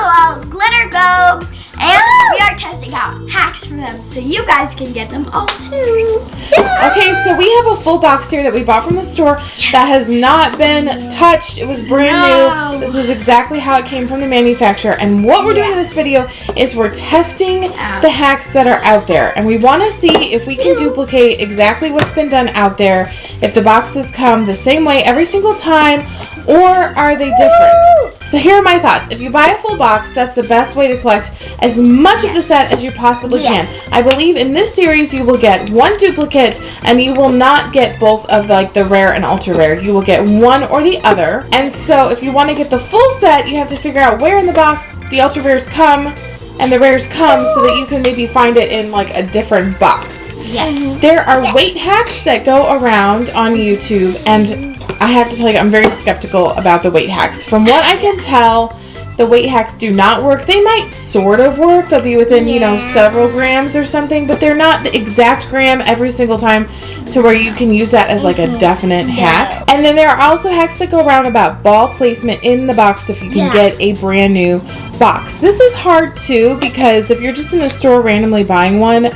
LOL glitter globes, and we are testing out hacks for them so you guys can get them all too. Yeah. Okay, so we have a full box here that we bought from the store that has not been touched. It was brand new. This was exactly how it came from the manufacturer. And what we're doing in this video is we're testing the hacks that are out there. And we want to see if we can duplicate exactly what's been done out there, if the boxes come the same way every single time, or are they different? So here are my thoughts. If you buy a full box, that's the best way to collect as much of the set as you possibly can. I believe in this series you will get one duplicate and you will not get both of the rare and ultra rare. You will get one or the other. And so if you want to get the full set, you have to figure out where in the box the ultra rares come and the rares come so that you can maybe find it in a different box. Yes. There are weight hacks that go around on YouTube, and I have to tell you, I'm very skeptical about the weight hacks. From what I can tell, the weight hacks do not work. They might sort of work. They'll be within, several grams or something, but they're not the exact gram every single time to where you can use that as a definite hack. And then there are also hacks that go around about ball placement in the box if you can get a brand new box. This is hard too because if you're just in a store randomly buying one,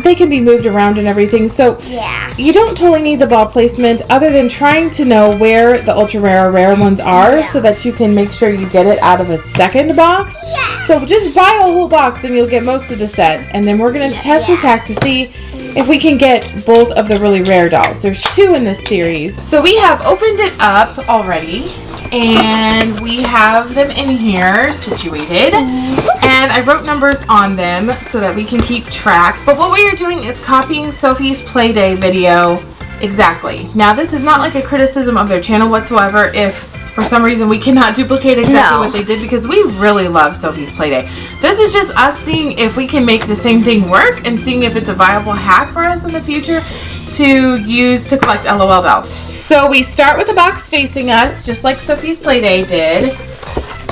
they can be moved around and everything. So you don't totally need the ball placement other than trying to know where the ultra rare or rare ones are so that you can make sure you get it out of a second box. So just buy a whole box and you'll get most of the set. And then we're going to test this hack to see if we can get both of the really rare dolls. There's two in this series. So we have opened it up already. And we have them in here situated, and I wrote numbers on them so that we can keep track. But what we are doing is copying Sophie's Playday video exactly. Now this is not a criticism of their channel whatsoever if for some reason we cannot duplicate exactly what they did, because we really love Sophie's Playday. This is just us seeing if we can make the same thing work and seeing if it's a viable hack for us in the future to use to collect LOL dolls. So we start with the box facing us, just like Sophie's Playday did.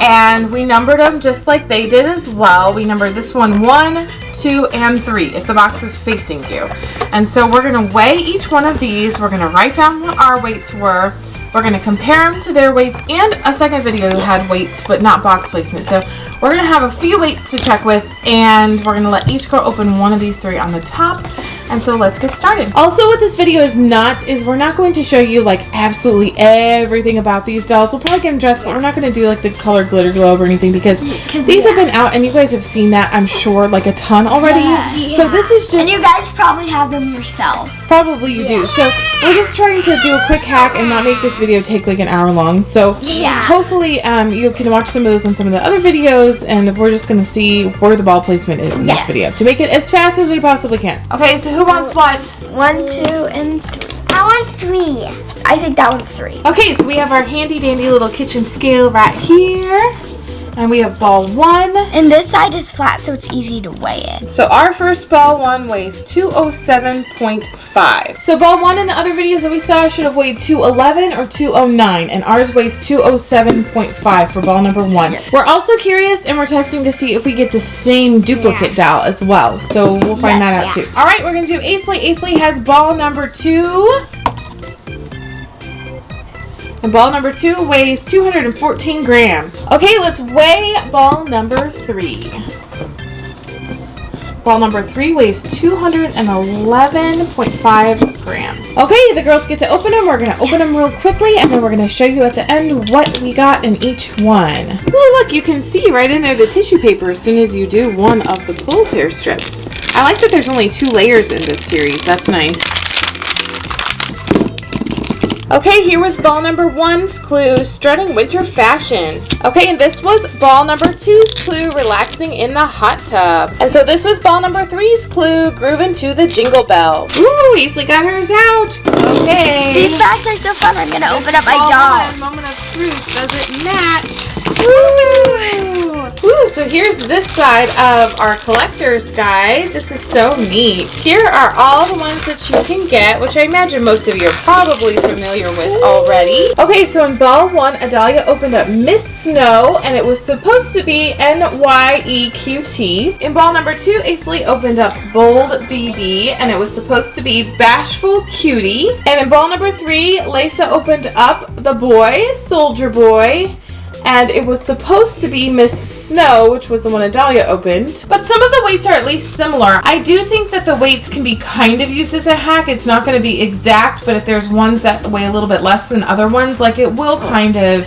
And we numbered them just like they did as well. We numbered this one 1, 2, and 3 if the box is facing you. And so we're going to weigh each one of these. We're going to write down what our weights were. We're going to compare them to their weights, and a second video had weights but not box placement. So we're going to have a few weights to check with, and we're going to let each girl open one of these 3 on the top. And so let's get started. Also, what this video is we're not going to show you absolutely everything about these dolls. We'll probably get them dressed, but we're not going to do the color glitter globe or anything because these have been out and you guys have seen that, I'm sure, a ton already. So this is just... And you guys probably have them yourself. Probably you do. So we're just trying to do a quick hack and not make this video take an hour long. So hopefully you can watch some of those on some of the other videos, and we're just going to see where the ball placement is in this video to make it as fast as we possibly can. Okay, so who wants what? 1, 2, and 3. I want 3. I think that one's 3. Okay, so we have our handy dandy little kitchen scale right here. And we have ball 1. And this side is flat, so it's easy to weigh it. So our first ball 1 weighs 207.5. So ball 1 in the other videos that we saw should have weighed 211 or 209. And ours weighs 207.5 for ball number 1. We're also curious, and we're testing to see if we get the same duplicate doll as well. So we'll find that out too. All right, we're going to do Aisley. Aisley has ball number 2. And ball number 2 weighs 214 grams. Okay, let's weigh ball number 3. Ball number 3 weighs 211.5 grams. Okay, the girls get to open them. We're going to open them real quickly, and then we're going to show you at the end what we got in each one. Oh, look, you can see right in there the tissue paper as soon as you do one of the pull tear strips. I like that there's only 2 layers in this series. That's nice. Okay, here was ball number 1's clue, strutting winter fashion. Okay, and this was ball number 2's clue, relaxing in the hot tub. And so this was ball number 3's clue, grooving to the jingle bell. Ooh, Aisley got hers out. Okay. These bags are so fun. I'm going to open up my doll. Moment of truth. Does it match? Ooh. Ooh, so here's this side of our collector's guide. This is so neat. Here are all the ones that you can get, which I imagine most of you are probably familiar with already. Okay, so in ball 1, Adalia opened up Miss Snow, and it was supposed to be NYEQT. In ball number 2, Aisley opened up Bold BB, and it was supposed to be Bashful Cutie. And in ball number 3, Lisa opened up the boy, Soldier Boy. and it was supposed to be Miss Snow, which was the one Adalia opened. But some of the weights are at least similar. I do think that the weights can be kind of used as a hack. It's not going to be exact, but if there's ones that weigh a little bit less than other ones, like it will kind of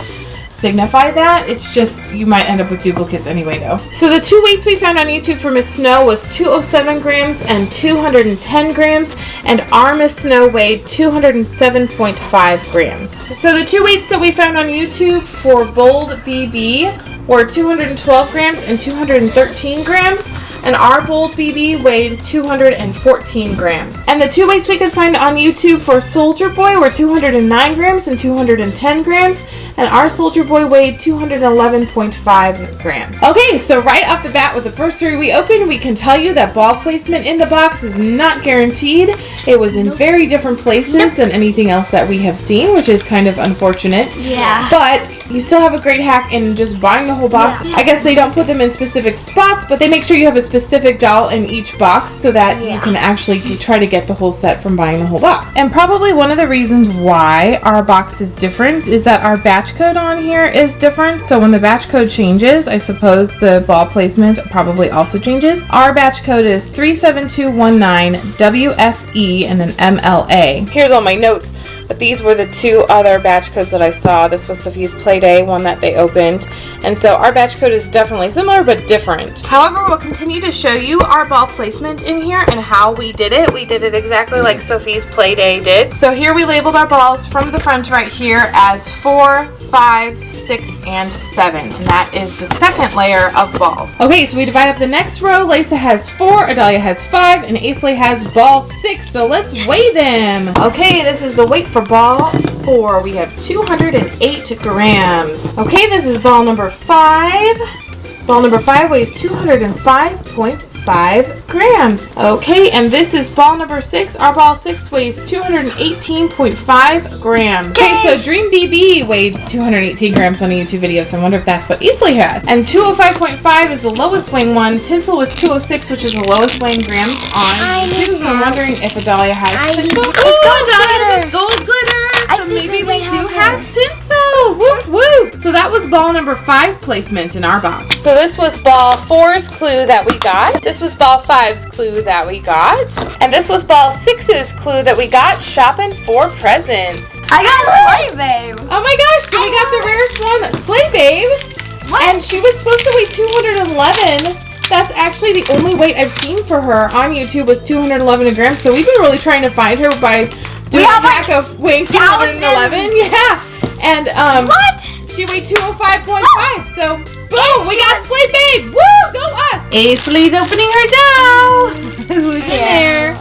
signify that. It's just you might end up with duplicates anyway though. So the two weights we found on YouTube for Miss Snow was 207 grams and 210 grams, and our Miss Snow weighed 207.5 grams. So the two weights that we found on YouTube for Bold BB were 212 grams and 213 grams, and our Bold BB weighed 214 grams. And the two weights we could find on YouTube for Soldier Boy were 209 grams and 210 grams, and our Soldier Boy weighed 211.5 grams. Okay, so right off the bat with the first three we opened, we can tell you that ball placement in the box is not guaranteed. It was in very different places than anything else that we have seen, which is kind of unfortunate. Yeah. But you still have a great hack in just buying the whole box. Yeah. I guess they don't put them in specific spots, but they make sure you have a specific doll in each box so that you can actually try to get the whole set from buying the whole box. And probably one of the reasons why our box is different is that our batch code on here is different. So when the batch code changes, I suppose the ball placement probably also changes. Our batch code is 37219 WFE and then MLA. Here's all my notes. But these were the two other batch codes that I saw. This was Sophia's Playday, one that they opened. And so our batch code is definitely similar, but different. However, we'll continue to show you our ball placement in here and how we did it. We did it exactly like Sophie's Playday did. So here we labeled our balls from the front right here as 4, 5, 6, and 7. And that is the second layer of balls. Okay, so we divide up the next row. Lisa has 4, Adalia has 5, and Aisley has ball 6. So let's weigh them. Okay, this is the weight for ball 4. We have 208 grams. Okay, this is ball number 5. Ball number 5 weighs 205.5 grams. Okay, and this is ball number 6. Our ball 6 weighs 218.5 grams. Okay, so Dream BB weighed 218 grams on a YouTube video, so I wonder if that's what Aisley has. And 205.5 is the lowest weighing one. Tinsel was 206, which is the lowest weighing grams on YouTube, so I'm wondering if Adalia has tinsel. It's gold glitter. It's gold glitter, so maybe we do have tinsel. Whoop, whoop. So that was ball number 5 placement in our box. So this was ball 4's clue that we got. This was ball 5's clue that we got. And this was ball 6's clue that we got shopping for presents. I got a Sleigh Babe. Oh my gosh, so we got the rarest one, Sleigh Babe. What? And she was supposed to weigh 211. That's actually the only weight I've seen for her on YouTube was 211 grams. So we've been really trying to find her by doing a hack of weighing 211. Yeah. And what? She weighed 205.5. So boom, we got Sleigh Babe. Woo, go us. Aisley's opening her doll. Who's in there?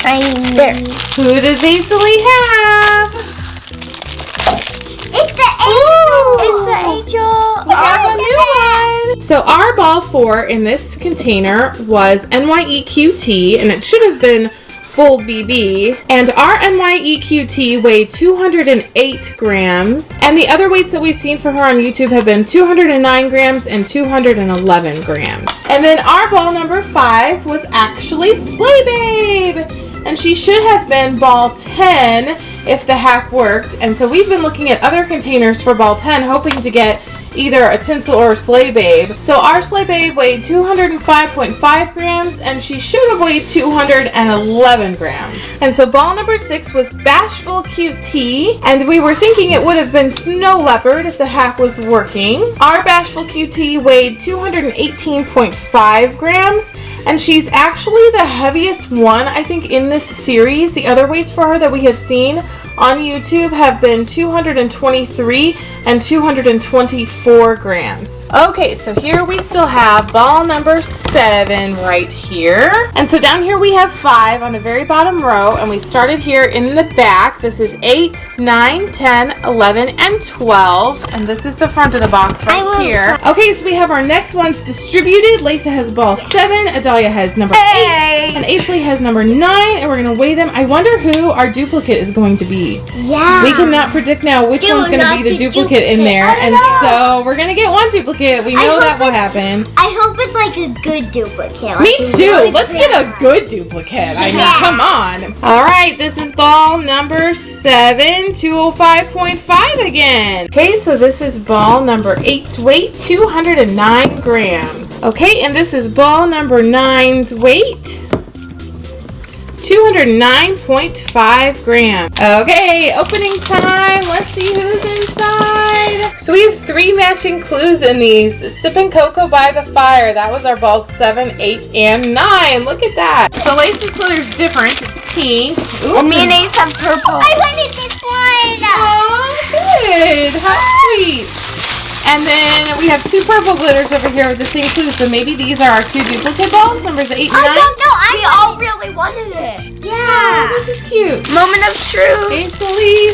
I'm there. Who does Aisley have? It's the angel. It's the angel. We have a new one. So our ball 4 in this container was NYEQT, and it should have been Bold BB, and our NYEQT weighed 208 grams, and the other weights that we've seen for her on YouTube have been 209 grams and 211 grams. And then our ball number 5 was actually Sleigh Babe, and she should have been ball 10 if the hack worked. And so we've been looking at other containers for ball 10 hoping to get either a tinsel or a Sleigh Babe. So our Sleigh Babe weighed 205.5 grams, and she should have weighed 211 grams. And so ball number 6 was Bashful QT, and we were thinking it would have been Snow Leopard if the hack was working. Our Bashful QT weighed 218.5 grams, and she's actually the heaviest one, I think, in this series. The other weights for her that we have seen on YouTube have been 223 and 224 grams. Okay, so here we still have ball number 7 right here. And so down here we have 5 on the very bottom row, and we started here in the back. This is 8, 9, 10, 11, and 12. And this is the front of the box right here. Okay, so we have our next ones distributed. Lisa has ball 7, Adalia has number 8, and Aisley has number 9, and we're gonna weigh them. I wonder who our duplicate is going to be. Yeah. We cannot predict now which one's going to be the duplicate duplicate in there, and so we're gonna get one duplicate. We know that will happen. I hope it's like a good duplicate. Like Me too. Let's get a good duplicate. I mean, come on. All right, this is ball number 7, 205.5 again. Okay, so this is ball number 8's weight, 209 grams. Okay, and this is ball number 9's weight, 209.5 grams. Okay, opening time. Let's see who's inside. So we have 3 matching clues in these. Sipping cocoa by the fire. That was our balls 7, 8, and 9. Look at that. So Lace's glitter's different. It's pink. Ooh. And me and Ace have purple. I wanted this one. Oh, good. How sweet. And then we have 2 purple glitters over here with the same clue. So maybe these are our 2 duplicate balls, numbers 8 and 9. I don't know. We all really wanted it. Yeah. Oh, this is cute. Moment of truth. Ace,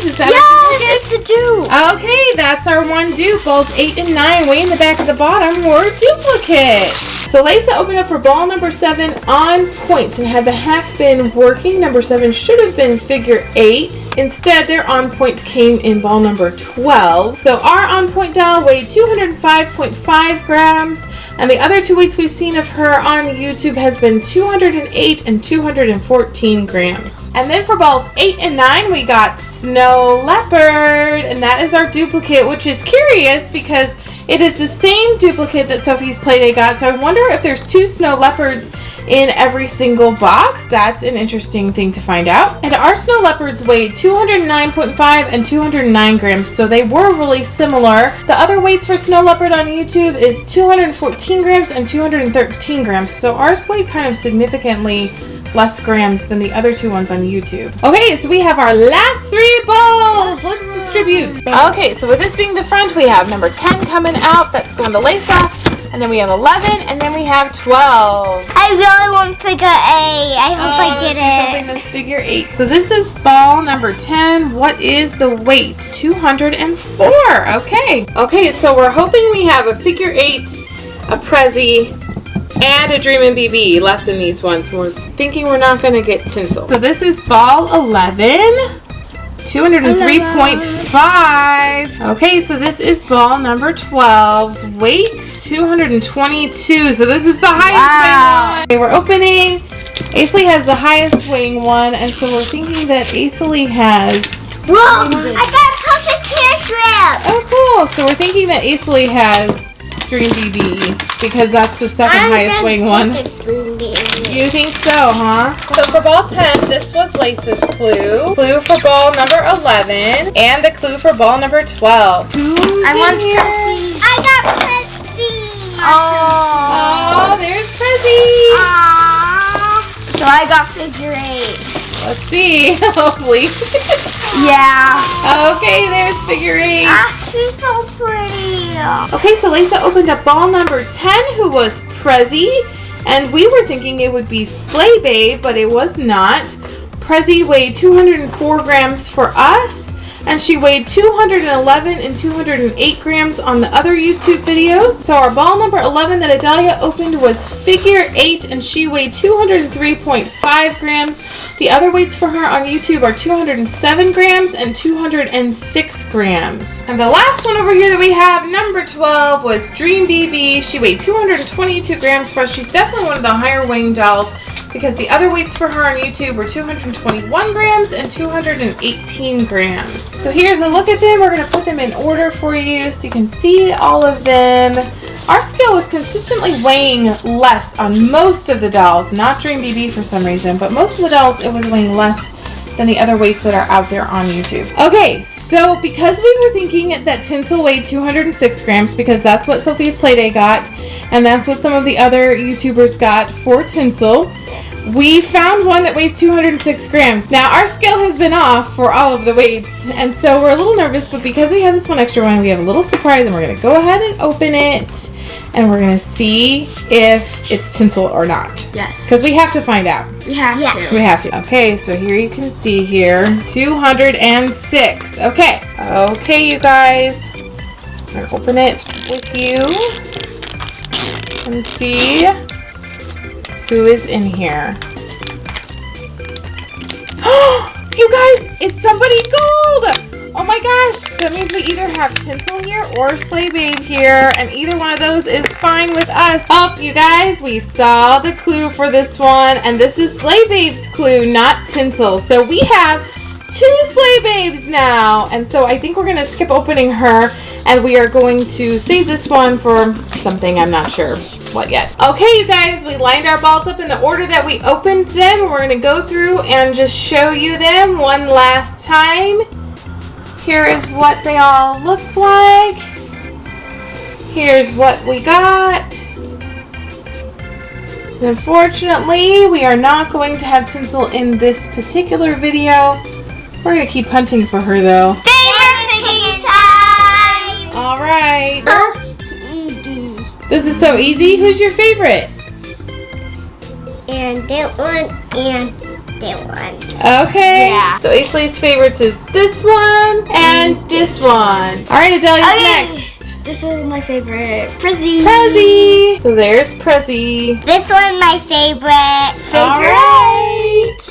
is that Yes, it's a dupe. Okay, that's our one dupe. Balls 8 and 9 way in the back of the bottom were duplicate. So Lisa opened up for ball number 7 on point, and had the hack been working, number 7 should have been figure 8. Instead, their on point came in ball number 12. So our on point doll weighed 205.5 grams. And the other 2 weights we've seen of her on YouTube has been 208 and 214 grams. And then for balls 8 and 9, we got Snow Leopard. And that is our duplicate, which is curious because it is the same duplicate that Sophie's Playdate got. So I wonder if there's 2 Snow Leopards in every single box. That's an interesting thing to find out. And our Snow Leopards weighed 209.5 and 209 grams, so they were really similar. The other weights for Snow Leopard on YouTube is 214 grams and 213 grams, so ours weighed kind of significantly less grams than the other 2 ones on YouTube. Okay, so we have our last 3 balls. Let's distribute. Okay, so with this being the front, we have number 10 coming out. That's going to Lisa. And then we have 11, and then we have 12. I really want figure 8. I hope I get she's hoping that's figure 8. So this is ball number 10. What is the weight? 204. Okay. Okay, so we're hoping we have a figure 8, a PREZ, and a Dreamin' BB left in these ones. We're thinking we're not going to get tinsel. So this is ball 11. 203.5. Okay, so this is ball number 12's weight, 222. So this is the highest weighing one. Okay, we're opening. Aisley has the highest weighing one, and so we're thinking that Aisley has. Whoa! I got a perfect hair grip. Oh, cool. So we're thinking that Aisley has Dream BB because that's the second highest weighing one. You think so, huh? So for ball 10, this was Lace's clue. Clue for ball number 11. And the clue for ball number 12. I want Prezi. I got Prezi. Oh, there's Prezi. So I got figure 8. Let's see. Hopefully. Yeah. Okay, there's figure 8. She's so pretty. Okay, so Lisa opened up ball number 10, who was Prezi. And we were thinking it would be Slay Babe, but it was not. Prezi weighed 204 grams for us, and she weighed 211 and 208 grams on the other YouTube videos. So our ball number 11 that Adalia opened was figure 8, and she weighed 203.5 grams. The other weights for her on YouTube are 207 grams and 206 grams. And the last one over here that we have, number 12, was Dream BB. She weighed 222 grams for us. She's definitely one of the higher weighing dolls because the other weights for her on YouTube were 221 grams and 218 grams. So here's a look at them. We're going to put them in order for you so you can see all of them. Our scale was consistently weighing less on most of the dolls, not Dream BB for some reason, but most of the dolls it was weighing less than the other weights that are out there on YouTube. Okay, so because we were thinking that tinsel weighed 206 grams because that's what Sophie's Playdate got, and that's what some of the other YouTubers got for tinsel, we found one that weighs 206 grams. Now, our scale has been off for all of the weights, and so we're a little nervous, but because we have this one extra one, we have a little surprise, and we're going to go ahead and open it, and we're going to see if it's tinsel or not. Yes. Because we have to find out. We have to. We have to. Okay, so here you can see here, 206. Okay. Okay, you guys. I'm going to open it with you and see who is in here. You guys, it's somebody gold! Oh my gosh, that means we either have Tinsel here or Slay Babe here, and either one of those is fine with us. Oh, you guys, we saw the clue for this one, and this is Slay Babe's clue, not Tinsel. So we have 2 Slay Babes now, and so I think we're going to skip opening her, and we are going to save this one for something, I'm not sure what yet. Okay, you guys, we lined our balls up in the order that we opened them, and we're going to go through and just show you them one last time. Here is what they all look like. Here's what we got. Unfortunately, we are not going to have Tinsel in this particular video. We're going to keep hunting for her though. Favorite picking time! Alright. Easy. This is so easy. Who's your favorite? And that one, and that one. Okay. Yeah. So Ainsley's favorites is this one and this one. Alright, Adelia's next. This is my favorite. Prezi. Prezi. So there's Prezi. This one my favorite. Alright.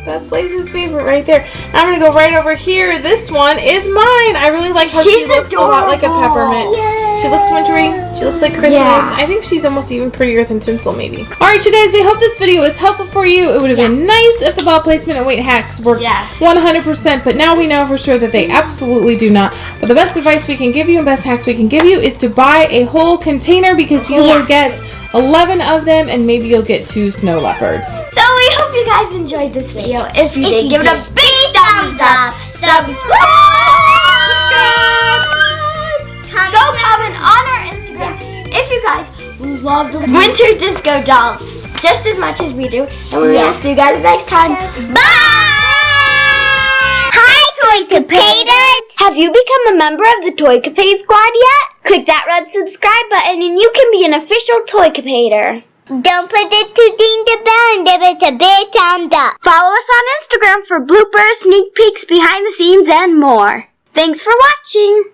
That's Liza's favorite right there. I'm going to go right over here. This one is mine. I really like how she She's looks a lot like a adorable. peppermint. Yay. She looks wintry. She looks like Christmas. Yeah. I think she's almost even prettier than Tinsel maybe. Alright, you guys, we hope this video was helpful for you. It would have been nice if the ball placement and weight hacks worked 100%, but now we know for sure that they absolutely do not. But the best advice we can give you and best hacks we can give you is to buy a whole container, because you will get 11 of them, and maybe you'll get 2 snow leopards. So we hope you guys enjoyed this video. If you did, give it a big thumbs up. Subscribe. Go comment on our Instagram if you guys love the winter disco dolls just as much as we do. And we will see you guys next time. Bye! Hi, Toy Capaders! Have you become a member of the Toy Capades squad yet? Click that red subscribe button and you can be an official Toy Capader. Don't forget to ding the bell and give it a big thumbs up. Follow us on Instagram for bloopers, sneak peeks, behind the scenes, and more. Thanks for watching.